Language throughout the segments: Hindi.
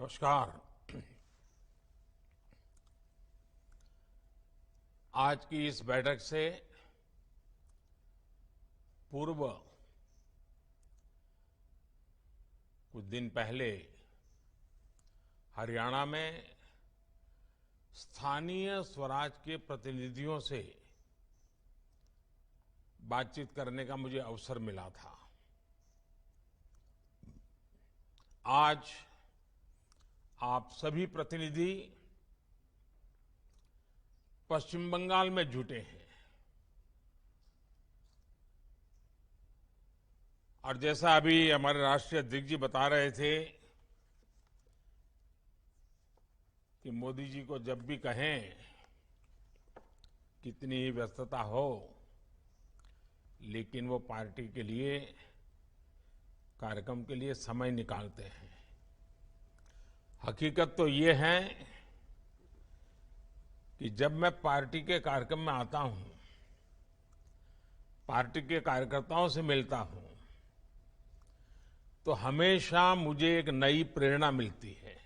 नमस्कार। आज की इस बैठक से पूर्व कुछ दिन पहले हरियाणा में स्थानीय स्वराज के प्रतिनिधियों से बातचीत करने का मुझे अवसर मिला था। आज आप सभी प्रतिनिधि पश्चिम बंगाल में जुटे हैं और जैसा अभी हमारे राष्ट्रीय अध्यक्ष जी बता रहे थे कि मोदी जी को जब भी कहें कितनी ही व्यस्तता हो, लेकिन वो पार्टी के लिए, कार्यक्रम के लिए समय निकालते हैं। हकीकत तो ये है कि जब मैं पार्टी के कार्यक्रम में आता हूं, पार्टी के कार्यकर्ताओं से मिलता हूं, तो हमेशा मुझे एक नई प्रेरणा मिलती है,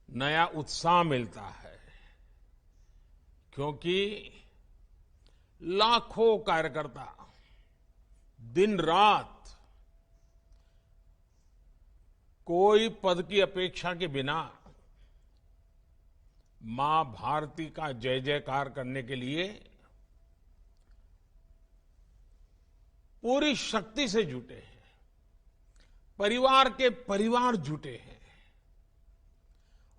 नया उत्साह मिलता है, क्योंकि लाखों कार्यकर्ता दिन रात कोई पद की अपेक्षा के बिना मां भारती का जय जयकार करने के लिए पूरी शक्ति से जुटे हैं, परिवार के परिवार जुटे हैं।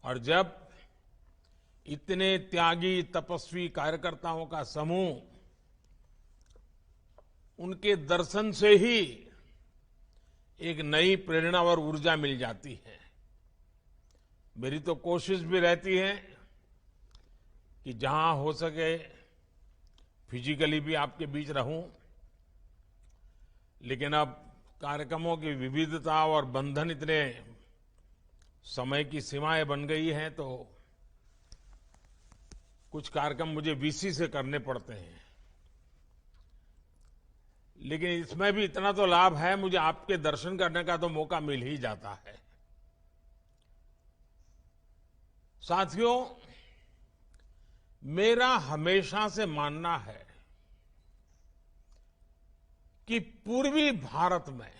और जब इतने त्यागी तपस्वी कार्यकर्ताओं का समूह, उनके दर्शन से ही एक नई प्रेरणा और ऊर्जा मिल जाती है। मेरी तो कोशिश भी रहती है कि जहां हो सके फिजिकली भी आपके बीच रहूं, लेकिन अब कार्यक्रमों की विविधता और बंधन इतने समय की सीमाएं बन गई हैं, तो कुछ कार्यक्रम मुझे वीसी से करने पड़ते हैं। लेकिन इसमें भी इतना तो लाभ है, मुझे आपके दर्शन करने का तो मौका मिल ही जाता है। साथियों, मेरा हमेशा से मानना है कि पूर्वी भारत में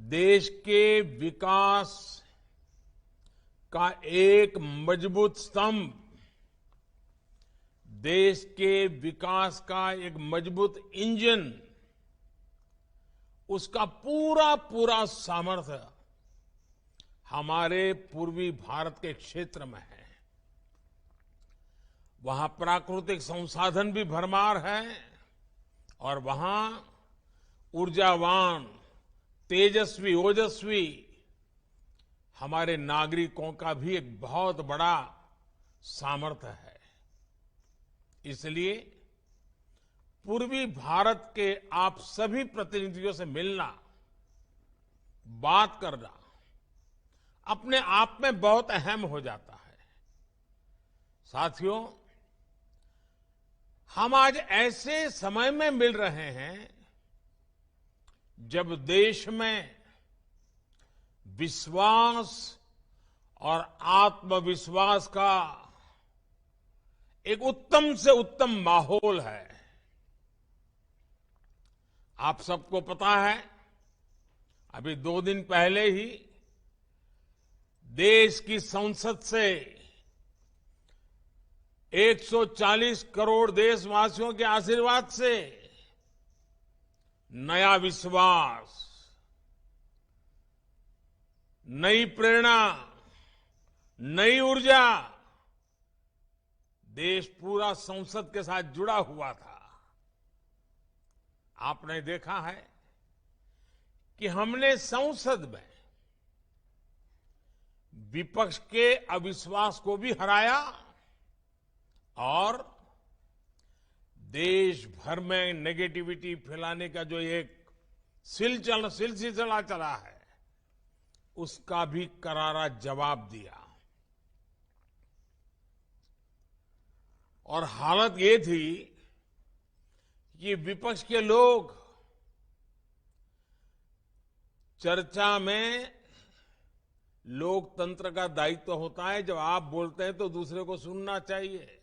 देश के विकास का एक मजबूत स्तंभ, देश के विकास का एक मजबूत इंजन, उसका पूरा पूरा सामर्थ्य हमारे पूर्वी भारत के क्षेत्र में है। वहां प्राकृतिक संसाधन भी भरमार है और वहां ऊर्जावान, तेजस्वी, ओजस्वी हमारे नागरिकों का भी एक बहुत बड़ा सामर्थ्य है। इसलिए पूर्वी भारत के आप सभी प्रतिनिधियों से मिलना, बात करना अपने आप में बहुत अहम हो जाता है। साथियों, हम आज ऐसे समय में मिल रहे हैं जब देश में विश्वास और आत्मविश्वास का एक उत्तम से उत्तम माहौल है। आप सबको पता है, अभी 2 दिन पहले ही देश की संसद से 140 करोड़ देशवासियों के आशीर्वाद से नया विश्वास, नई प्रेरणा, नई ऊर्जा, देश पूरा संसद के साथ जुड़ा हुआ था। आपने देखा है कि हमने संसद में विपक्ष के अविश्वास को भी हराया और देश भर में नेगेटिविटी फैलाने का जो एक सिलसिला चला है, उसका भी करारा जवाब दिया। और हालत ये थी कि विपक्ष के लोग चर्चा में लोकतंत्र का दायित्व होता है, जब आप बोलते हैं तो दूसरे को सुनना चाहिए।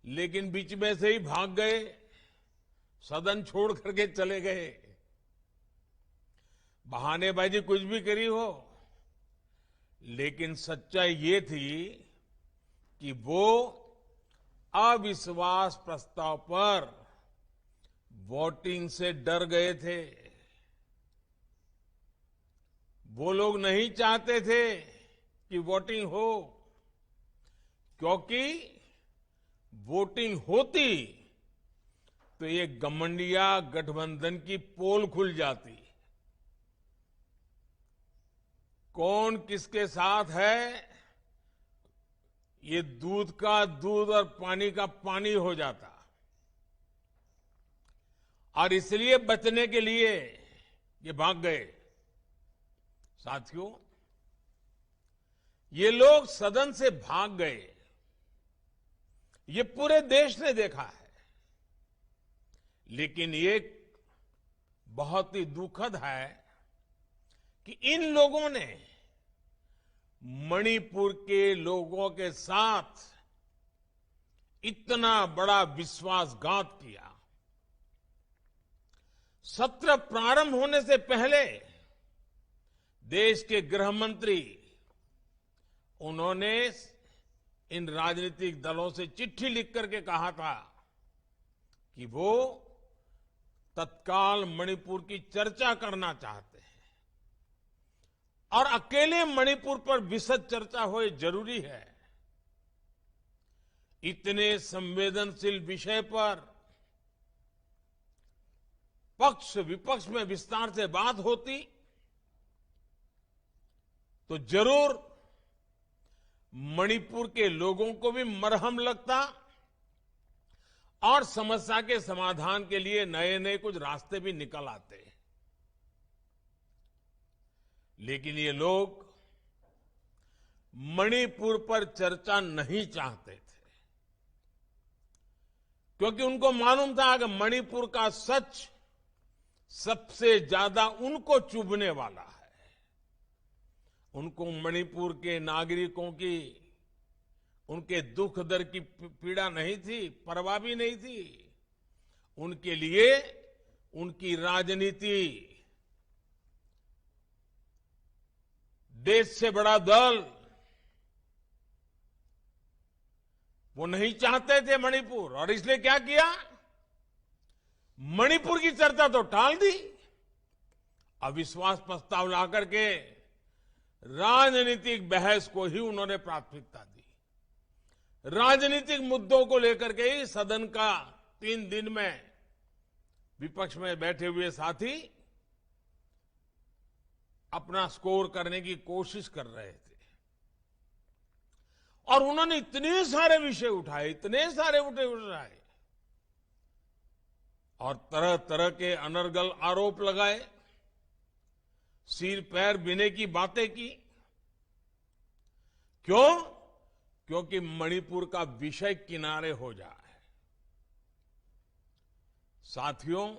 लेकिन बीच में से ही भाग गए, सदन छोड़ करके चले गए, बहानेबाजी कुछ भी करी हो, लेकिन सच्चाई ये थी कि वो अविश्वास प्रस्ताव पर वोटिंग से डर गए थे। वो लोग नहीं चाहते थे कि वोटिंग हो, क्योंकि वोटिंग होती तो ये गठबंधन गठबंधन की पोल खुल जाती। कौन किसके साथ है, ये दूध का दूध और पानी का पानी हो जाता। और इसलिए बचने के लिए ये भाग गए। साथियों, ये लोग सदन से भाग गए, ये पूरे देश ने देखा है। लेकिन ये बहुत ही दुखद है कि इन लोगों ने मणिपुर के लोगों के साथ इतना बड़ा विश्वासघात किया। सत्र प्रारंभ होने से पहले देश के गृह मंत्री, उन्होंने इन राजनीतिक दलों से चिट्ठी लिख करके कहा था कि वो तत्काल मणिपुर की चर्चा करना चाहते हैं और अकेले मणिपुर पर विशद चर्चा हो, जरूरी है। इतने संवेदनशील विषय पर पक्ष विपक्ष में विस्तार से बात होती तो जरूर मणिपुर के लोगों को भी मरहम लगता और समस्या के समाधान के लिए नए नए कुछ रास्ते भी निकल आते। लेकिन ये लोग मणिपुर पर चर्चा नहीं चाहते थे, क्योंकि उनको मालूम था कि मणिपुर का सच सबसे ज्यादा उनको चुभने वाला है। उनको मणिपुर के नागरिकों की, उनके दुख दर्द की पीड़ा नहीं थी, परवाह भी नहीं थी। उनके लिए उनकी राजनीति, देश से बड़ा दल, वो नहीं चाहते थे मणिपुर। और इसलिए क्या किया, मणिपुर की चर्चा तो टाल दी, अविश्वास प्रस्ताव ला करके राजनीतिक बहस को ही उन्होंने प्राथमिकता दी। राजनीतिक मुद्दों को लेकर के ही सदन का 3 दिन में विपक्ष में बैठे हुए साथी अपना स्कोर करने की कोशिश कर रहे थे। और उन्होंने इतने सारे विषय उठाए, इतने सारे उठाए और तरह तरह के अनर्गल आरोप लगाए, सिर पैर बिने की बातें की। क्यों? क्योंकि मणिपुर का विषय किनारे हो जाए। साथियों,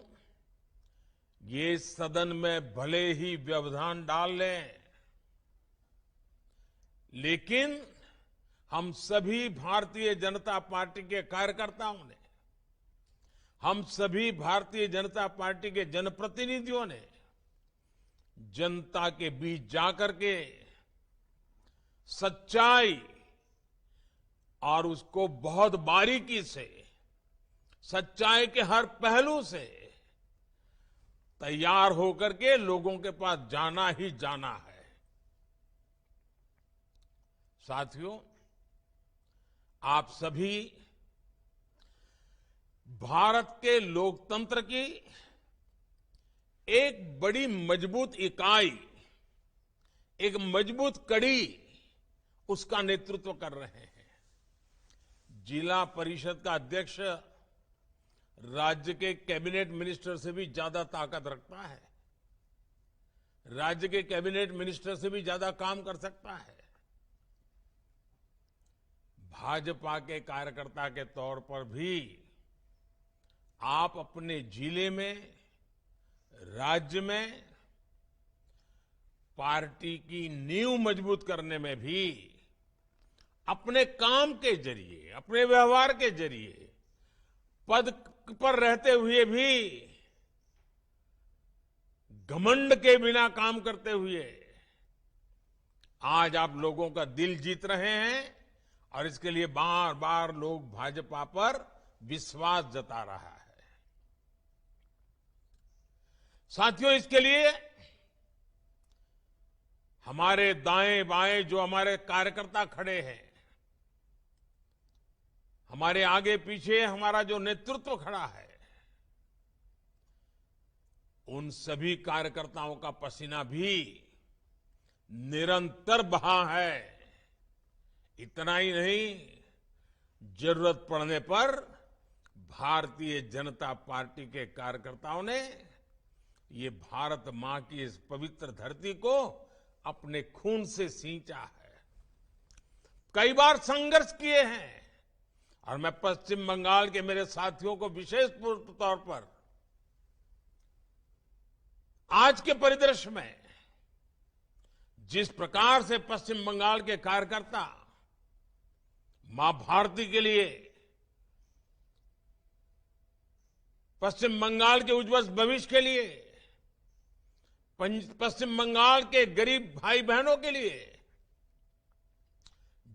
ये सदन में भले ही व्यवधान डाल लें, लेकिन हम सभी भारतीय जनता पार्टी के कार्यकर्ताओं ने, हम सभी भारतीय जनता पार्टी के जनप्रतिनिधियों ने जनता के बीच जाकर के सच्चाई और उसको बहुत बारीकी से, सच्चाई के हर पहलू से तैयार होकर के लोगों के पास जाना ही जाना है। साथियों, आप सभी भारत के लोकतंत्र की एक बड़ी मजबूत इकाई, एक मजबूत कड़ी, उसका नेतृत्व कर रहे हैं। जिला परिषद का अध्यक्ष राज्य के कैबिनेट मिनिस्टर से भी ज्यादा ताकत रखता है, राज्य के कैबिनेट मिनिस्टर से भी ज्यादा काम कर सकता है। भाजपा के कार्यकर्ता के तौर पर भी आप अपने जिले में, राज्य में पार्टी की नींव मजबूत करने में भी अपने काम के जरिए, अपने व्यवहार के जरिए, पद पर रहते हुए भी घमंड के बिना काम करते हुए आज आप लोगों का दिल जीत रहे हैं और इसके लिए बार बार लोग भाजपा पर विश्वास जता रहा है। साथियों, इसके लिए हमारे दाएं बाएं जो हमारे कार्यकर्ता खड़े हैं, हमारे आगे पीछे हमारा जो नेतृत्व खड़ा है, उन सभी कार्यकर्ताओं का पसीना भी निरंतर बहा है। इतना ही नहीं, जरूरत पड़ने पर भारतीय जनता पार्टी के कार्यकर्ताओं ने ये भारत मां की इस पवित्र धरती को अपने खून से सींचा है, कई बार संघर्ष किए हैं। और मैं पश्चिम बंगाल के मेरे साथियों को विशेष तौर पर आज के परिदृश्य में जिस प्रकार से पश्चिम बंगाल के कार्यकर्ता मां भारती के लिए, पश्चिम बंगाल के उज्जवल भविष्य के लिए, पश्चिम बंगाल के गरीब भाई बहनों के लिए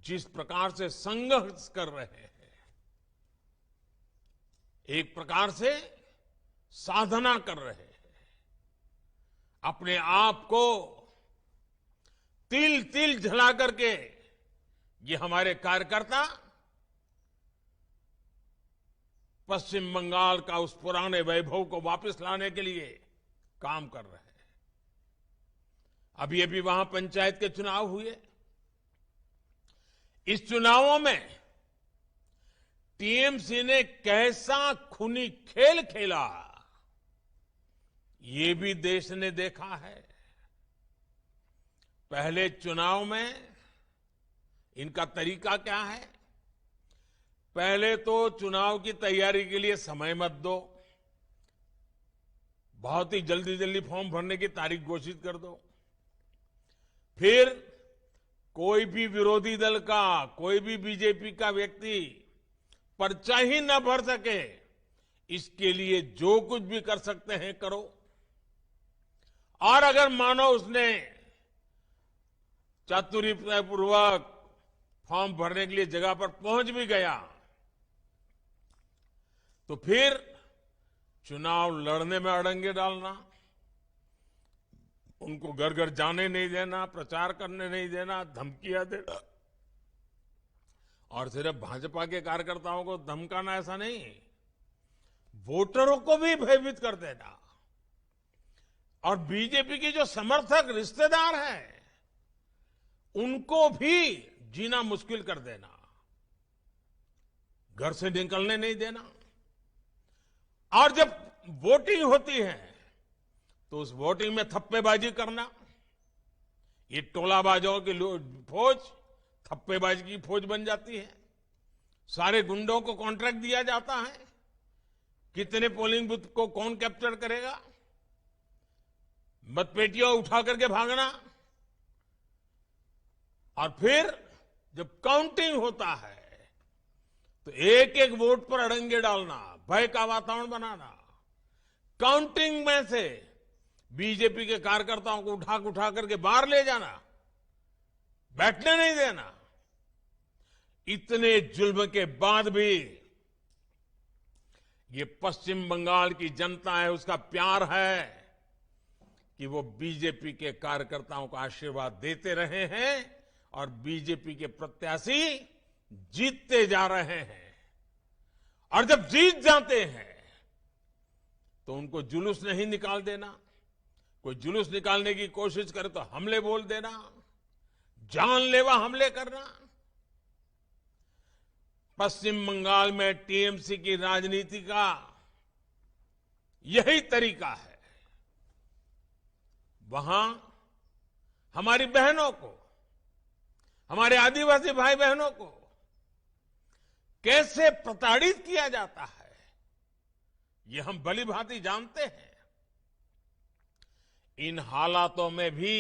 जिस प्रकार से संघर्ष कर रहे हैं, एक प्रकार से साधना कर रहे हैं, अपने आप को तिल तिल झला करके ये हमारे कार्यकर्ता पश्चिम बंगाल का उस पुराने वैभव को वापस लाने के लिए काम कर रहे हैं। अभी अभी वहां पंचायत के चुनाव हुए। इस चुनावों में टीएमसी ने कैसा खूनी खेल खेला, ये भी देश ने देखा है। पहले चुनाव में इनका तरीका क्या है? पहले तो चुनाव की तैयारी के लिए समय मत दो, बहुत ही जल्दी जल्दी फॉर्म भरने की तारीख घोषित कर दो। फिर कोई भी विरोधी दल का, कोई भी बीजेपी का व्यक्ति पर्चा ही न भर सके, इसके लिए जो कुछ भी कर सकते हैं करो। और अगर मानो उसने चातुर्यपूर्वक फॉर्म भरने के लिए जगह पर पहुंच भी गया तो फिर चुनाव लड़ने में अड़ंगे डालना, उनको घर घर जाने नहीं देना, प्रचार करने नहीं देना, धमकियां देना। और सिर्फ भाजपा के कार्यकर्ताओं को धमकाना ऐसा नहीं, वोटरों को भी भयभीत कर देना। और बीजेपी के जो समर्थक रिश्तेदार हैं उनको भी जीना मुश्किल कर देना, घर से निकलने नहीं देना। और जब वोटिंग होती है तो उस वोटिंग में थप्पेबाजी करना, ये टोलाबाजों की फौज थप्पेबाजी की फौज बन जाती है। सारे गुंडों को कॉन्ट्रैक्ट दिया जाता है, कितने पोलिंग बूथ को कौन कैप्चर करेगा, मतपेटियां उठा करके भागना। और फिर जब काउंटिंग होता है तो एक एक वोट पर अड़ंगे डालना, भय का वातावरण बनाना, काउंटिंग में से बीजेपी के कार्यकर्ताओं को उठा करके बाहर ले जाना, बैठने नहीं देना। इतने जुल्म के बाद भी ये पश्चिम बंगाल की जनता है, उसका प्यार है कि वो बीजेपी के कार्यकर्ताओं को आशीर्वाद देते रहे हैं और बीजेपी के प्रत्याशी जीतते जा रहे हैं। और जब जीत जाते हैं तो उनको जुलूस नहीं निकाल देना, कोई जुलूस निकालने की कोशिश करे तो हमले बोल देना, जानलेवा हमले करना। पश्चिम बंगाल में टीएमसी की राजनीति का यही तरीका है। वहां हमारी बहनों को, हमारे आदिवासी भाई बहनों को कैसे प्रताड़ित किया जाता है, ये हम भली भांति जानते हैं। इन हालातों में भी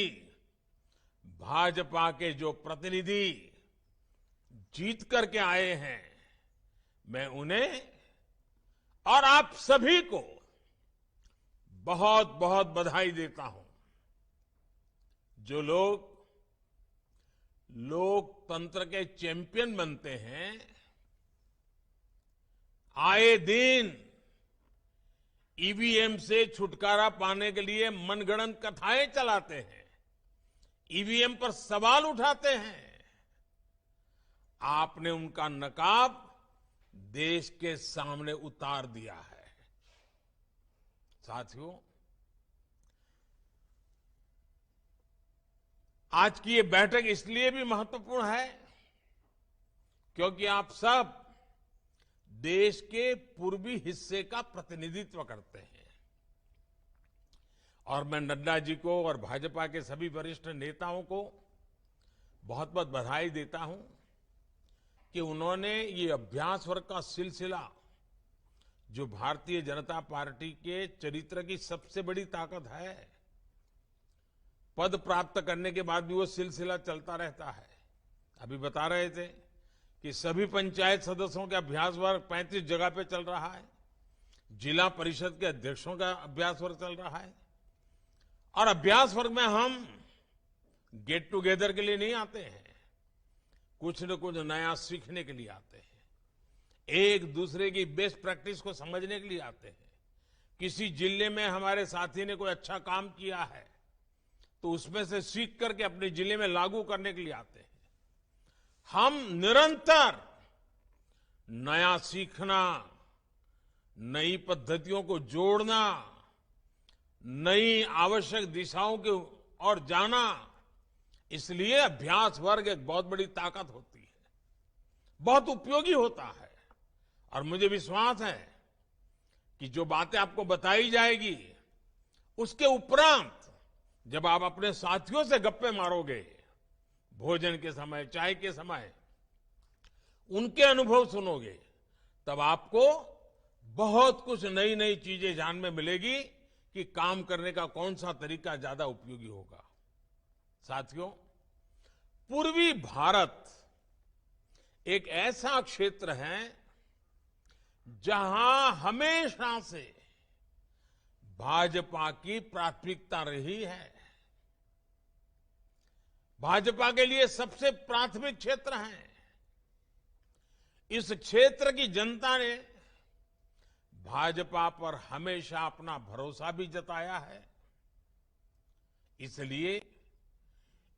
भाजपा के जो प्रतिनिधि जीत करके आए हैं, मैं उन्हें और आप सभी को बहुत बहुत बधाई देता हूं। जो लोग लोकतंत्र के चैंपियन बनते हैं, आए दिन ईवीएम से छुटकारा पाने के लिए मनगढ़ंत कथाएं चलाते हैं, ईवीएम पर सवाल उठाते हैं, आपने उनका नकाब देश के सामने उतार दिया है। साथियों, आज की ये बैठक इसलिए भी महत्वपूर्ण है क्योंकि आप सब देश के पूर्वी हिस्से का प्रतिनिधित्व करते हैं और मैं नड्डा जी को और भाजपा के सभी वरिष्ठ नेताओं को बहुत बहुत बधाई देता हूं कि उन्होंने ये अभ्यास वर्ग का सिलसिला, जो भारतीय जनता पार्टी के चरित्र की सबसे बड़ी ताकत है, पद प्राप्त करने के बाद भी वो सिलसिला चलता रहता है। अभी बता रहे थे कि सभी पंचायत सदस्यों का अभ्यास वर्ग 35 जगह पे चल रहा है, जिला परिषद के अध्यक्षों का अभ्यास वर्ग चल रहा है। और अभ्यास वर्ग में हम गेट टुगेदर के लिए नहीं आते हैं, कुछ न कुछ नया सीखने के लिए आते हैं, एक दूसरे की बेस्ट प्रैक्टिस को समझने के लिए आते हैं। किसी जिले में हमारे साथी ने कोई अच्छा काम किया है तो उसमें से सीख करके अपने जिले में लागू करने के लिए आते हैं। हम निरंतर नया सीखना, नई पद्धतियों को जोड़ना, नई आवश्यक दिशाओं की ओर जाना, इसलिए अभ्यास वर्ग एक बहुत बड़ी ताकत होती है, बहुत उपयोगी होता है। और मुझे विश्वास है कि जो बातें आपको बताई जाएगी उसके उपरांत जब आप अपने साथियों से गप्पे मारोगे, भोजन के समय, चाय के समय, उनके अनुभव सुनोगे, तब आपको बहुत कुछ नई नई चीजें जानने में मिलेगी कि काम करने का कौन सा तरीका ज्यादा उपयोगी होगा। साथियों, पूर्वी भारत एक ऐसा क्षेत्र है जहां हमेशा से भाजपा की प्राथमिकता रही है। भाजपा के लिए सबसे प्राथमिक क्षेत्र है। इस क्षेत्र की जनता ने भाजपा पर हमेशा अपना भरोसा भी जताया है। इसलिए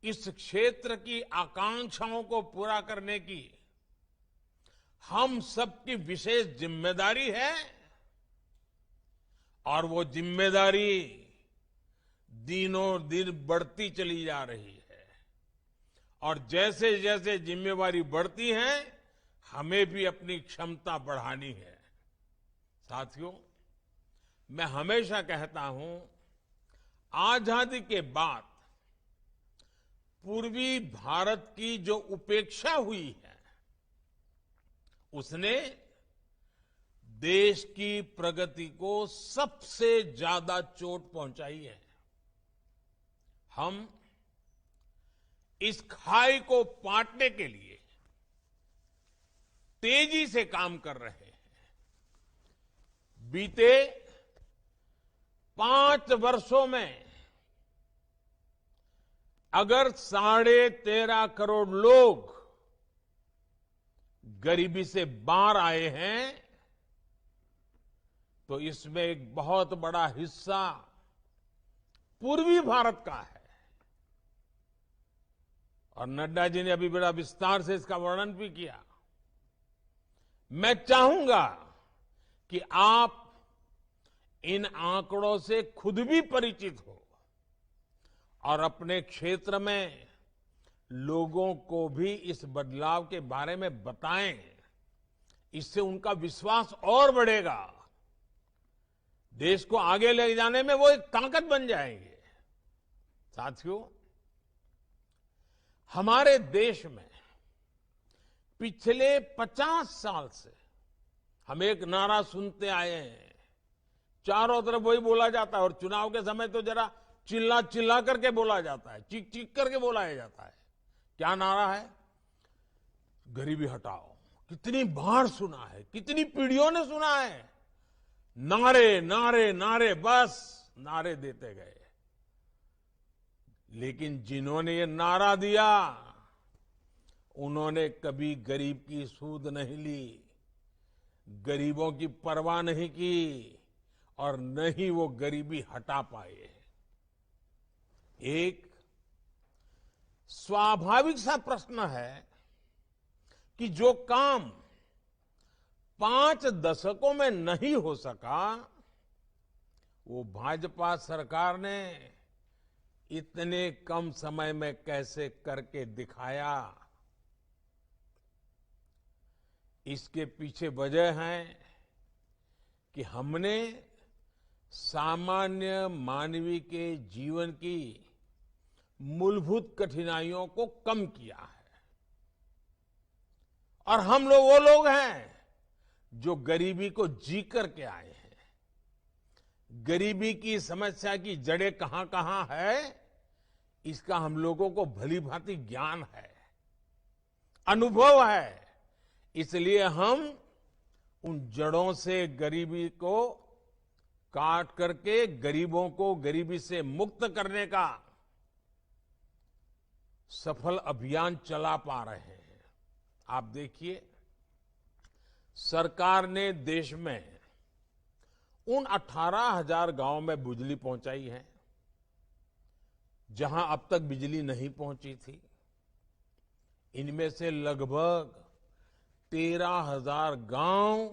इस क्षेत्र की आकांक्षाओं को पूरा करने की हम सबकी विशेष जिम्मेदारी है और वो जिम्मेदारी दिनों दिन बढ़ती चली जा रही है। और जैसे जैसे जिम्मेवारी बढ़ती है, हमें भी अपनी क्षमता बढ़ानी है। साथियों, मैं हमेशा कहता हूं, आजादी के बाद पूर्वी भारत की जो उपेक्षा हुई है, उसने देश की प्रगति को सबसे ज्यादा चोट पहुंचाई है। हम इस खाई को पाटने के लिए तेजी से काम कर रहे हैं। बीते 5 वर्षों में अगर 13.5 करोड़ लोग गरीबी से बाहर आए हैं, तो इसमें एक बहुत बड़ा हिस्सा पूर्वी भारत का है। और नड्डा जी ने अभी बड़ा विस्तार से इसका वर्णन भी किया। मैं चाहूंगा कि आप इन आंकड़ों से खुद भी परिचित हो और अपने क्षेत्र में लोगों को भी इस बदलाव के बारे में बताएं। इससे उनका विश्वास और बढ़ेगा, देश को आगे ले जाने में वो एक ताकत बन जाएंगे। साथियों, हमारे देश में पिछले 50 साल से हम एक नारा सुनते आए हैं, चारों तरफ वही बोला जाता है और चुनाव के समय तो जरा चिल्ला चिल्ला करके बोला जाता है, चीख चीख करके बोलाया जाता है। क्या नारा है? गरीबी हटाओ। कितनी बार सुना है, कितनी पीढ़ियों ने सुना है। नारे नारे नारे, बस नारे देते गए। लेकिन जिन्होंने ये नारा दिया, उन्होंने कभी गरीब की सूध नहीं ली, गरीबों की परवाह नहीं की, और न ही वो गरीबी हटा पाए। एक स्वाभाविक सा प्रश्न है कि जो काम 5 दशकों में नहीं हो सका, वो भाजपा सरकार ने इतने कम समय में कैसे करके दिखाया। इसके पीछे वजह है कि हमने सामान्य मानवीय के जीवन की मूलभूत कठिनाइयों को कम किया है। और हम लोग वो लोग हैं जो गरीबी को जी करके आए हैं। गरीबी की समस्या की जड़ें कहां कहां है, इसका हम लोगों को भली भांति ज्ञान है, अनुभव है। इसलिए हम उन जड़ों से गरीबी को काट करके गरीबों को गरीबी से मुक्त करने का सफल अभियान चला पा रहे हैं। आप देखिए, सरकार ने देश में उन 18,000 गांव में बिजली पहुंचाई है जहां अब तक बिजली नहीं पहुंची थी। इनमें से लगभग 13,000 गांव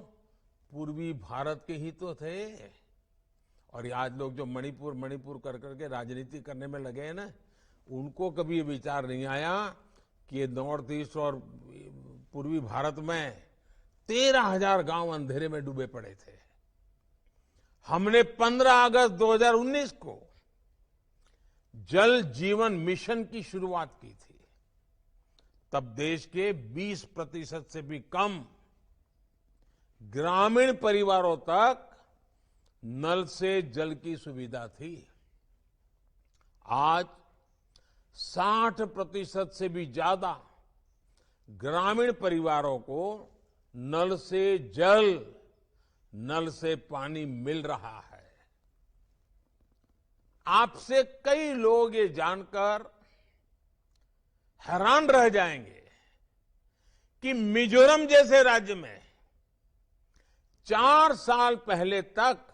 पूर्वी भारत के ही तो थे। और आज लोग जो मणिपुर कर करके राजनीति करने में लगे हैं ना, उनको कभी ये विचार नहीं आया कि नॉर्थ ईस्ट और पूर्वी भारत में 13,000 गांव अंधेरे में डूबे पड़े थे। हमने 15 अगस्त 2019 को जल जीवन मिशन की शुरुआत की थी। तब देश के 20% से भी कम ग्रामीण परिवारों तक नल से जल की सुविधा थी। आज 60% से भी ज्यादा ग्रामीण परिवारों को नल से जल, नल से पानी मिल रहा है। आपसे कई लोग ये जानकर हैरान रह जाएंगे कि मिजोरम जैसे राज्य में 4 साल पहले तक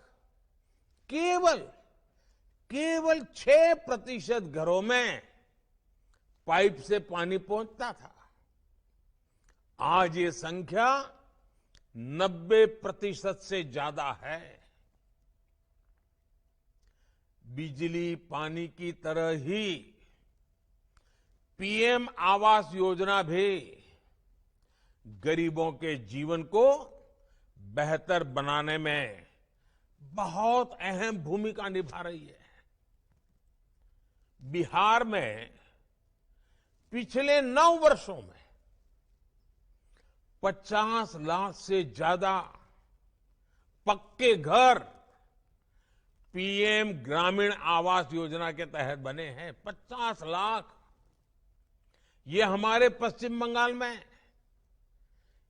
केवल 6% घरों में पाइप से पानी पहुंचता था। आज ये संख्या 90% से ज्यादा है। बिजली पानी की तरह ही पीएम आवास योजना भी गरीबों के जीवन को बेहतर बनाने में बहुत अहम भूमिका निभा रही है। बिहार में पिछले 9 वर्षों में 50 लाख से ज्यादा पक्के घर पीएम ग्रामीण आवास योजना के तहत बने हैं। 50 लाख। ये हमारे पश्चिम बंगाल में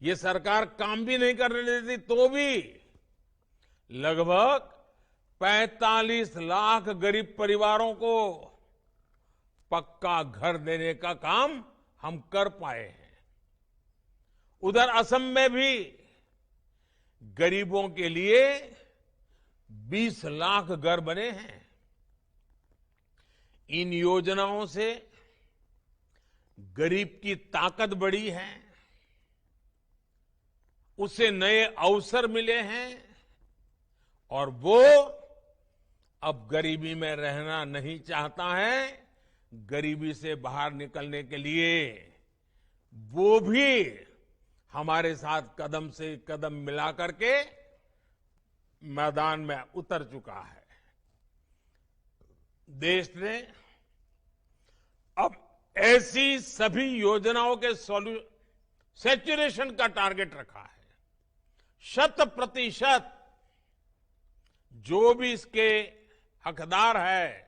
ये सरकार काम भी नहीं करने देती तो भी लगभग 45 लाख गरीब परिवारों को पक्का घर देने का काम हम कर पाए हैं। उधर असम में भी गरीबों के लिए 20 लाख घर बने हैं। इन योजनाओं से गरीब की ताकत बढ़ी है, उसे नए अवसर मिले हैं और वो अब गरीबी में रहना नहीं चाहता है। गरीबी से बाहर निकलने के लिए वो भी हमारे साथ कदम से कदम मिला करके मैदान में उतर चुका है। देश ने अब ऐसी सभी योजनाओं के सैचुरेशन का टारगेट रखा है। 100% जो भी इसके हकदार है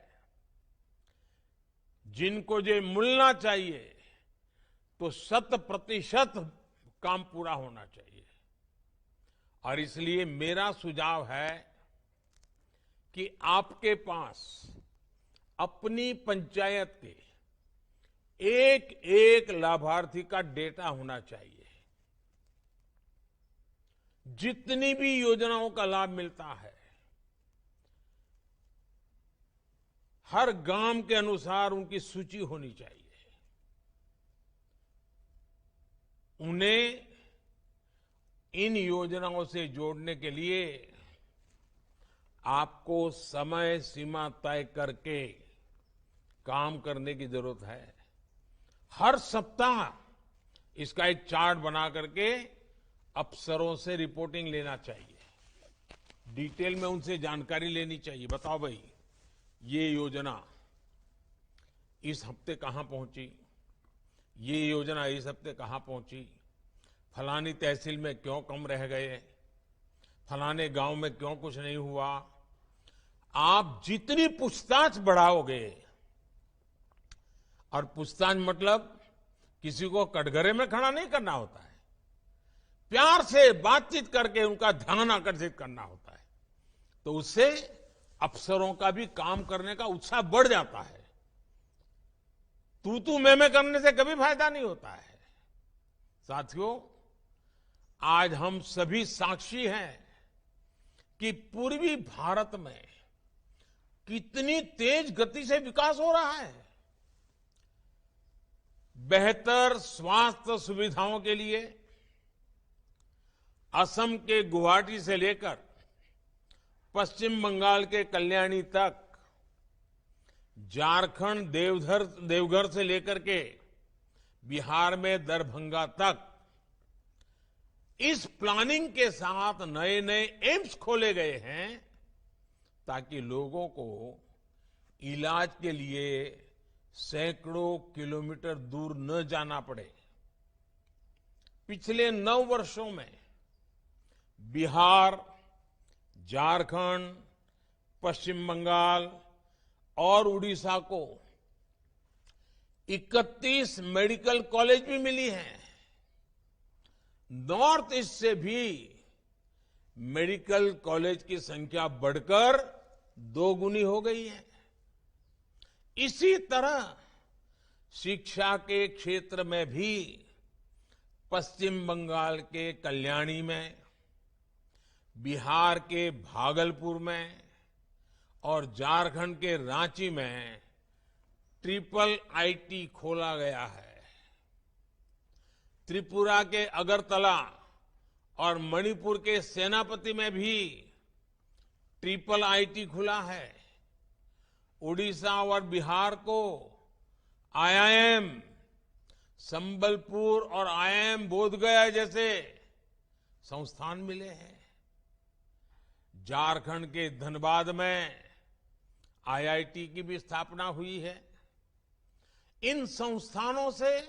जिनको जो मिलना चाहिए तो 100% काम पूरा होना चाहिए। और इसलिए मेरा सुझाव है कि आपके पास अपनी पंचायत के एक एक लाभार्थी का डेटा होना चाहिए। जितनी भी योजनाओं का लाभ मिलता है, हर गांव के अनुसार उनकी सूची होनी चाहिए। उन्हें इन योजनाओं से जोड़ने के लिए आपको समय सीमा तय करके काम करने की जरूरत है। हर सप्ताह इसका एक चार्ट बना करके अफसरों से रिपोर्टिंग लेना चाहिए। डिटेल में उनसे जानकारी लेनी चाहिए। बताओ भाई, ये योजना इस हफ्ते कहां पहुंची, ये योजना इस हफ्ते कहां पहुंची, फलानी तहसील में क्यों कम रह गए, फलाने गांव में क्यों कुछ नहीं हुआ। आप जितनी पूछताछ बढ़ाओगे, और पूछताछ मतलब किसी को कटघरे में खड़ा नहीं करना होता है, प्यार से बातचीत करके उनका ध्यान आकर्षित करना होता है, तो उससे अफसरों का भी काम करने का उत्साह बढ़ जाता है। तू मैं करने से कभी फायदा नहीं होता है। साथियों, आज हम सभी साक्षी हैं कि पूर्वी भारत में कितनी तेज गति से विकास हो रहा है। बेहतर स्वास्थ्य सुविधाओं के लिए असम के गुवाहाटी से लेकर पश्चिम बंगाल के कल्याणी तक, झारखंड देवघर से लेकर के बिहार में दरभंगा तक, इस प्लानिंग के साथ नए नए एम्स खोले गए हैं ताकि लोगों को इलाज के लिए सैकड़ों किलोमीटर दूर न जाना पड़े। पिछले 9 वर्षों में बिहार, झारखंड, पश्चिम बंगाल और उड़ीसा को 31 मेडिकल कॉलेज भी मिली हैं। नॉर्थ ईस्ट से भी मेडिकल कॉलेज की संख्या बढ़कर 2 गुनी हो गई है। इसी तरह शिक्षा के क्षेत्र में भी पश्चिम बंगाल के कल्याणी में, बिहार के भागलपुर में और झारखंड के रांची में ट्रिपल आईटी खोला गया है। त्रिपुरा के अगरतला और मणिपुर के सेनापति में भी ट्रिपल आईटी खुला है। उड़ीसा और बिहार को आईआईएम संबलपुर और आईआईएम बोधगया जैसे संस्थान मिले हैं। झारखंड के धनबाद में आईआईटी की भी स्थापना हुई है। इन संस्थानों से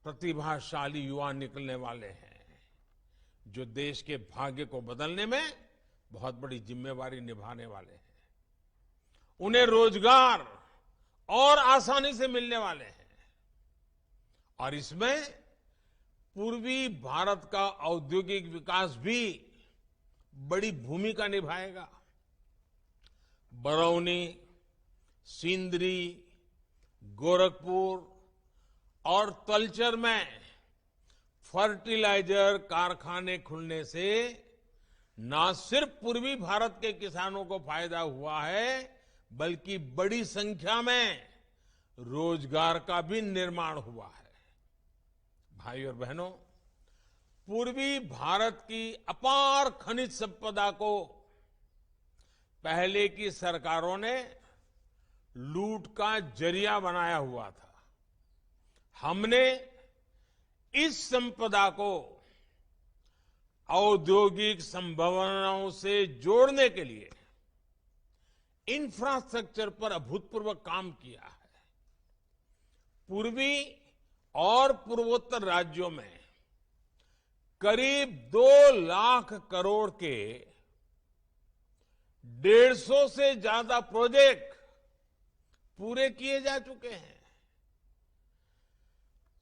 प्रतिभाशाली युवा निकलने वाले हैं जो देश के भाग्य को बदलने में बहुत बड़ी जिम्मेवारी निभाने वाले हैं। उन्हें रोजगार और आसानी से मिलने वाले हैं और इसमें पूर्वी भारत का औद्योगिक विकास भी बड़ी भूमिका निभाएगा। बरौनी, सिंदरी, गोरखपुर और तलचर में फर्टिलाइजर कारखाने खुलने से न सिर्फ पूर्वी भारत के किसानों को फायदा हुआ है, बल्कि बड़ी संख्या में रोजगार का भी निर्माण हुआ है। भाई और बहनों, पूर्वी भारत की अपार खनिज संपदा को पहले की सरकारों ने लूट का जरिया बनाया हुआ था। हमने इस संपदा को औद्योगिक संभावनाओं से जोड़ने के लिए इंफ्रास्ट्रक्चर पर अभूतपूर्व काम किया है। पूर्वी और पूर्वोत्तर राज्यों में करीब 2 लाख करोड़ के 150 से ज्यादा प्रोजेक्ट पूरे किए जा चुके हैं।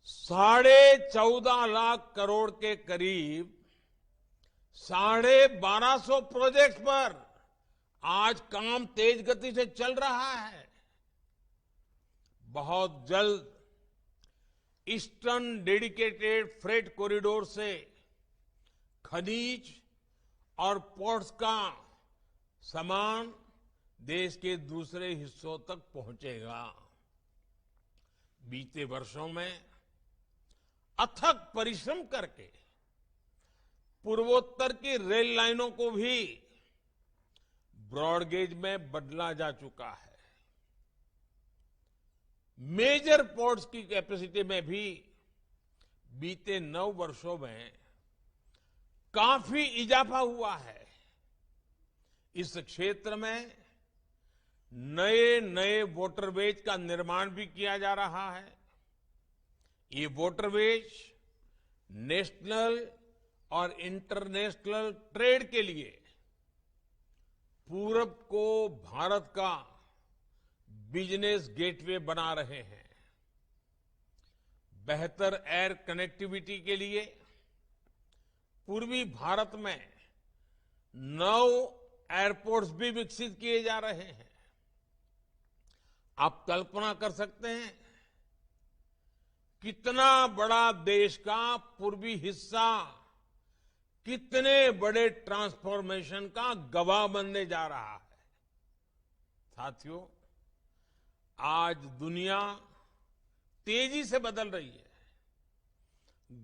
14.5 लाख करोड़ के करीब 1250 प्रोजेक्ट्स पर आज काम तेज गति से चल रहा है। बहुत जल्द ईस्टर्न डेडिकेटेड फ्रेट कॉरिडोर से खनिज और पोर्ट्स का सामान देश के दूसरे हिस्सों तक पहुंचेगा। बीते वर्षों में अथक परिश्रम करके पूर्वोत्तर की रेल लाइनों को भी ब्रॉडगेज में बदला जा चुका है। मेजर पोर्ट्स की कैपेसिटी में भी बीते 9 वर्षों में काफी इजाफा हुआ है। इस क्षेत्र में नए नए वाटरवेज का निर्माण भी किया जा रहा है। ये वाटरवेज नेशनल और इंटरनेशनल ट्रेड के लिए पूरब को भारत का बिजनेस गेटवे बना रहे हैं। बेहतर एयर कनेक्टिविटी के लिए पूर्वी भारत में 9 एयरपोर्ट्स भी विकसित किए जा रहे हैं। आप कल्पना कर सकते हैं कितना बड़ा देश का पूर्वी हिस्सा कितने बड़े ट्रांसफॉर्मेशन का गवाह बनने जा रहा है। साथियों, आज दुनिया तेजी से बदल रही है।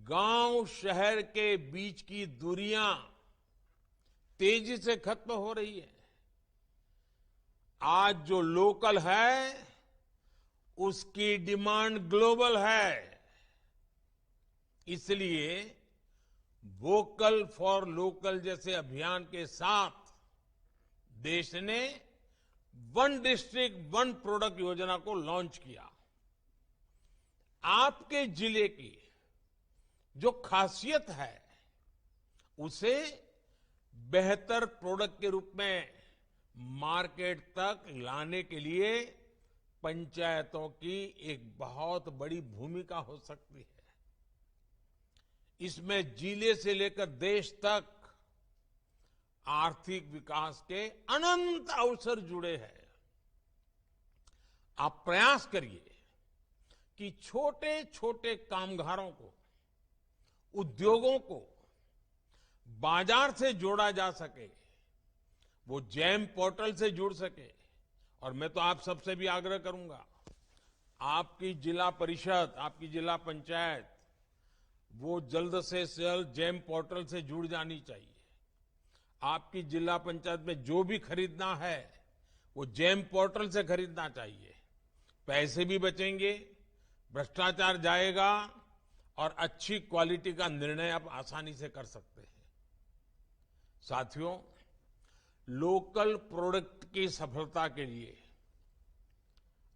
गांव शहर के बीच की दूरियां तेजी से खत्म हो रही है। आज जो लोकल है उसकी डिमांड ग्लोबल है। इसलिए वोकल फॉर लोकल जैसे अभियान के साथ देश ने वन डिस्ट्रिक्ट वन प्रोडक्ट योजना को लॉन्च किया। आपके जिले की जो खासियत है उसे बेहतर प्रोडक्ट के रूप में मार्केट तक लाने के लिए पंचायतों की एक बहुत बड़ी भूमिका हो सकती है। इसमें जिले से लेकर देश तक आर्थिक विकास के अनंत अवसर जुड़े हैं। आप प्रयास करिए कि छोटे छोटे कामगारों को, उद्योगों को बाजार से जोड़ा जा सके, वो जैम पोर्टल से जुड़ सके। और मैं तो आप सबसे भी आग्रह करूंगा, आपकी जिला परिषद, आपकी जिला पंचायत वो जल्द से जल्द जैम पोर्टल से जुड़ जानी चाहिए। आपकी जिला पंचायत में जो भी खरीदना है वो जैम पोर्टल से खरीदना चाहिए। पैसे भी बचेंगे, भ्रष्टाचार जाएगा और अच्छी क्वालिटी का निर्णय आप आसानी से कर सकते हैं। साथियों, लोकल प्रोडक्ट की सफलता के लिए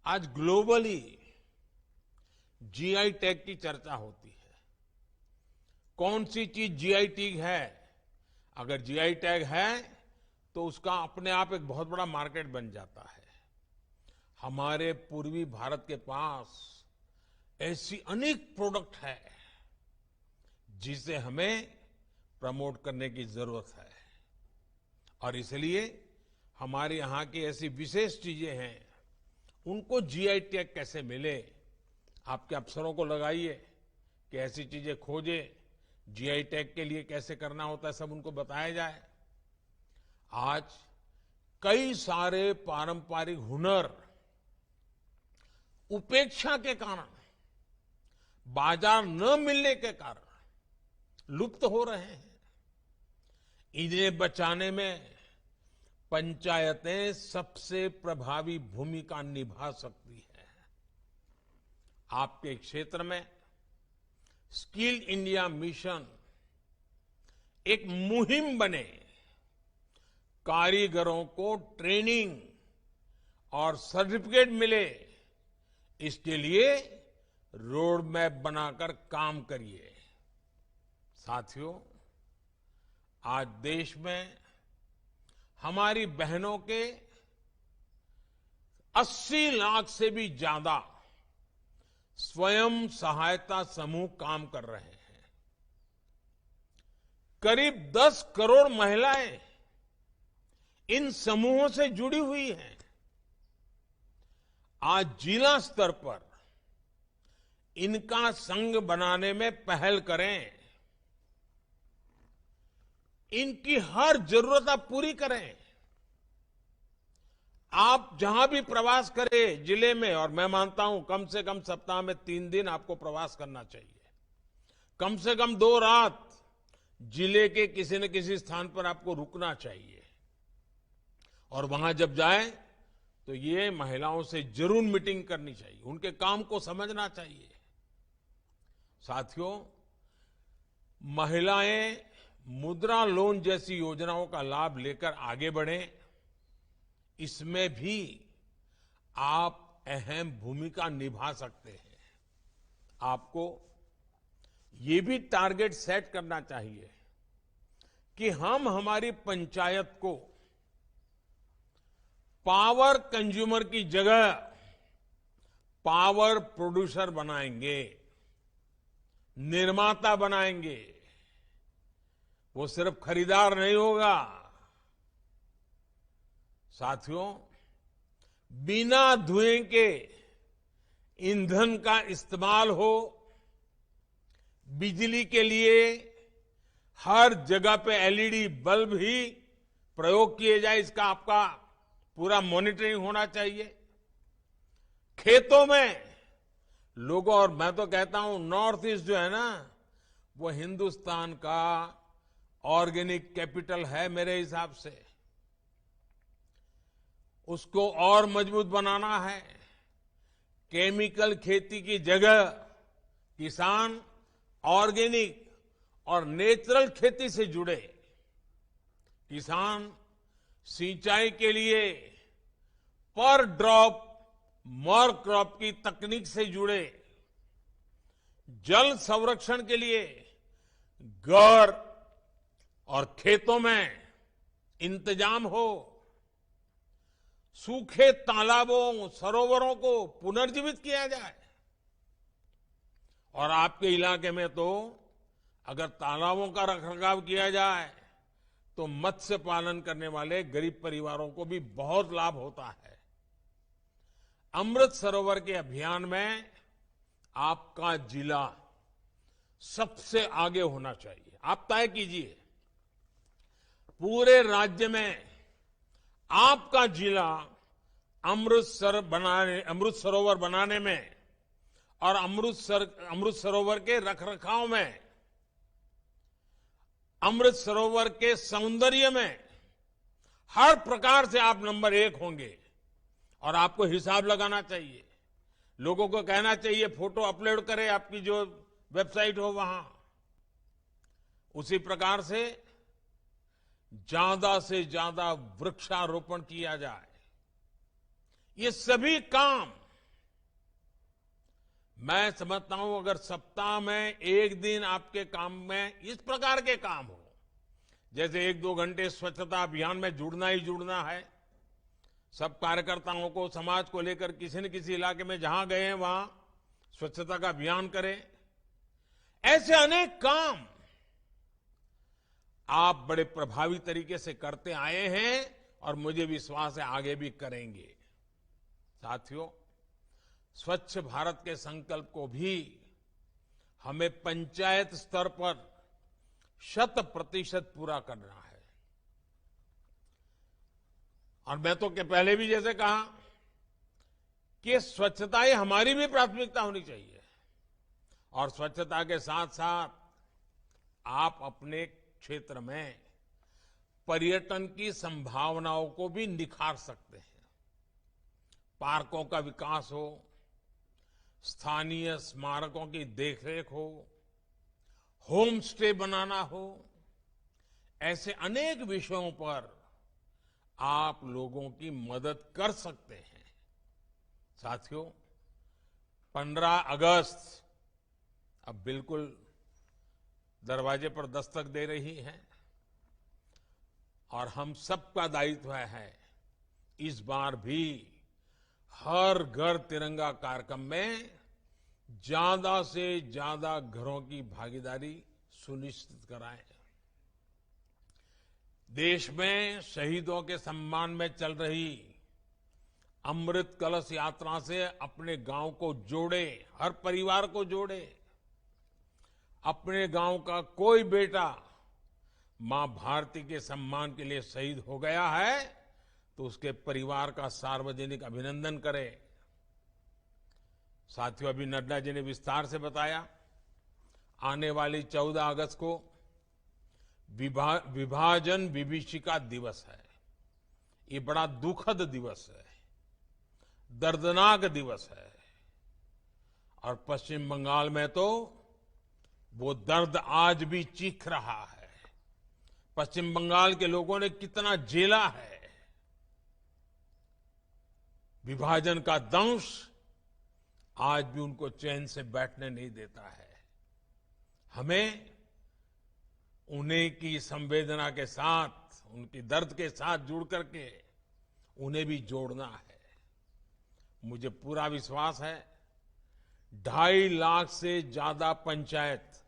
आज ग्लोबली जीआई टैग की चर्चा होती है। कौन सी चीज जीआई टैग है? अगर जीआई टैग है तो उसका अपने आप एक बहुत बड़ा मार्केट बन जाता है। हमारे पूर्वी भारत के पास ऐसी अनेक प्रोडक्ट है जिसे हमें प्रमोट करने की जरूरत है। और इसलिए हमारे यहाँ की ऐसी विशेष चीजें हैं, उनको जीआई टैग कैसे मिले, आपके अफसरों को लगाइए कि ऐसी चीजें खोजे, जीआई टैग के लिए कैसे करना होता है, सब उनको बताया जाए। आज कई सारे पारंपरिक हुनर उपेक्षा के कारण, बाजार न मिलने के कारण लुप्त हो रहे हैं। इन्हें बचाने में पंचायतें सबसे प्रभावी भूमिका निभा सकती है। आपके क्षेत्र में स्किल इंडिया मिशन एक मुहिम बने, कारीगरों को ट्रेनिंग और सर्टिफिकेट मिले, इसके लिए रोड मैप बनाकर काम करिए। साथियों, आज देश में हमारी बहनों के 80 लाख से भी ज्यादा स्वयं सहायता समूह काम कर रहे हैं। करीब 10 करोड़ महिलाएं इन समूहों से जुड़ी हुई हैं। आज जिला स्तर पर इनका संघ बनाने में पहल करें, इनकी हर जरूरत आप पूरी करें। आप जहां भी प्रवास करें जिले में, और मैं मानता हूं कम से कम सप्ताह में 3 दिन आपको प्रवास करना चाहिए, कम से कम 2 रात जिले के किसी न किसी स्थान पर आपको रुकना चाहिए। और वहां जब जाए तो ये महिलाओं से जरूर मीटिंग करनी चाहिए, उनके काम को समझना चाहिए। साथियों, महिलाएं मुद्रा लोन जैसी योजनाओं का लाभ लेकर आगे बढ़ें, इसमें भी आप अहम भूमिका निभा सकते हैं। आपको ये भी टारगेट सेट करना चाहिए कि हम हमारी पंचायत को पावर कंज्यूमर की जगह पावर प्रोड्यूसर बनाएंगे, निर्माता बनाएंगे। वो सिर्फ खरीदार नहीं होगा। साथियों, बिना धुएं के ईंधन का इस्तेमाल हो, बिजली के लिए हर जगह पे एलईडी बल्ब ही प्रयोग किए जाए, इसका आपका पूरा मॉनिटरिंग होना चाहिए। खेतों में लोगों, और मैं तो कहता हूं नॉर्थ ईस्ट जो है ना, वो हिंदुस्तान का ऑर्गेनिक कैपिटल है मेरे हिसाब से। उसको और मजबूत बनाना है। केमिकल खेती की जगह किसान ऑर्गेनिक और नेचुरल खेती से जुड़े। किसान सिंचाई के लिए पर ड्रॉप मोर क्रॉप की तकनीक से जुड़े। जल संरक्षण के लिए घर और खेतों में इंतजाम हो। सूखे तालाबों, सरोवरों को पुनर्जीवित किया जाए। और आपके इलाके में तो अगर तालाबों का रखरखाव किया जाए तो मत्स्य पालन करने वाले गरीब परिवारों को भी बहुत लाभ होता है। अमृत सरोवर के अभियान में आपका जिला सबसे आगे होना चाहिए। आप तय कीजिए, पूरे राज्य में आपका जिला अमृत सरोवर बनाने में और अमृत सरोवर के रखरखाव में, अमृत सरोवर के सौंदर्य में हर प्रकार से आप नंबर 1 होंगे। और आपको हिसाब लगाना चाहिए, लोगों को कहना चाहिए फोटो अपलोड करें आपकी जो वेबसाइट हो वहां। उसी प्रकार से ज्यादा वृक्षारोपण किया जाए। ये सभी काम मैं समझता हूं, अगर सप्ताह में 1 दिन आपके काम में इस प्रकार के काम हो, जैसे 1-2 घंटे स्वच्छता अभियान में जुड़ना ही जुड़ना है। सब कार्यकर्ताओं को, समाज को लेकर किसी न किसी इलाके में जहां गए हैं वहां स्वच्छता का अभियान करें। ऐसे अनेक काम आप बड़े प्रभावी तरीके से करते आए हैं और मुझे विश्वास है आगे भी करेंगे। साथियों, स्वच्छ भारत के संकल्प को भी हमें पंचायत स्तर पर 100% पूरा करना है। और मैं तो पहले भी जैसे कहा कि स्वच्छता ही हमारी भी प्राथमिकता होनी चाहिए। और स्वच्छता के साथ साथ आप अपने क्षेत्र में पर्यटन की संभावनाओं को भी निखार सकते हैं। पार्कों का विकास हो, स्थानीय स्मारकों की देखरेख हो, होम स्टे बनाना हो, ऐसे अनेक विषयों पर आप लोगों की मदद कर सकते हैं। साथियों, 15 अगस्त अब बिल्कुल दरवाजे पर दस्तक दे रही है और हम सबका दायित्व है इस बार भी हर घर तिरंगा कार्यक्रम में ज्यादा से ज्यादा घरों की भागीदारी सुनिश्चित कराएं। देश में शहीदों के सम्मान में चल रही अमृत कलश यात्रा से अपने गांव को जोड़े, हर परिवार को जोड़े। अपने गांव का कोई बेटा मां भारती के सम्मान के लिए शहीद हो गया है तो उसके परिवार का सार्वजनिक अभिनंदन करे। साथियों, अभी नड्डा जी ने विस्तार से बताया, आने वाली 14 अगस्त को विभाजन विभीषिका दिवस है। ये बड़ा दुखद दिवस है, दर्दनाक दिवस है और पश्चिम बंगाल में तो वो दर्द आज भी चीख रहा है। पश्चिम बंगाल के लोगों ने कितना झेला है। विभाजन का दंश आज भी उनको चैन से बैठने नहीं देता है। हमें उन्हीं की संवेदना के साथ, उनकी दर्द के साथ जुड़ करके उन्हें भी जोड़ना है। मुझे पूरा विश्वास है 2.5 लाख से ज्यादा पंचायत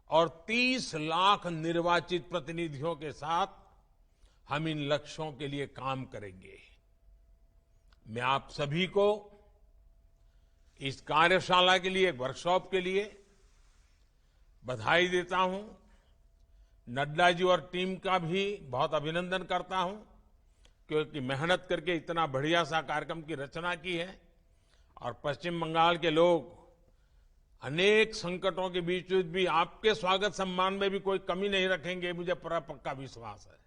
और 30 लाख निर्वाचित प्रतिनिधियों के साथ हम इन लक्ष्यों के लिए काम करेंगे। मैं आप सभी को इस कार्यशाला के लिए, वर्कशॉप के लिए बधाई देता हूं। नड्डा जी और टीम का भी बहुत अभिनंदन करता हूं क्योंकि मेहनत करके इतना बढ़िया सा कार्यक्रम की रचना की है और पश्चिम बंगाल के लोग अनेक संकटों के बीच भी आपके स्वागत सम्मान में भी कोई कमी नहीं रखेंगे, मुझे पूरा पक्का विश्वास है।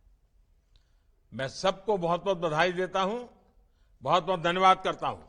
मैं सबको बहुत बहुत बधाई देता हूं, बहुत बहुत धन्यवाद करता हूं।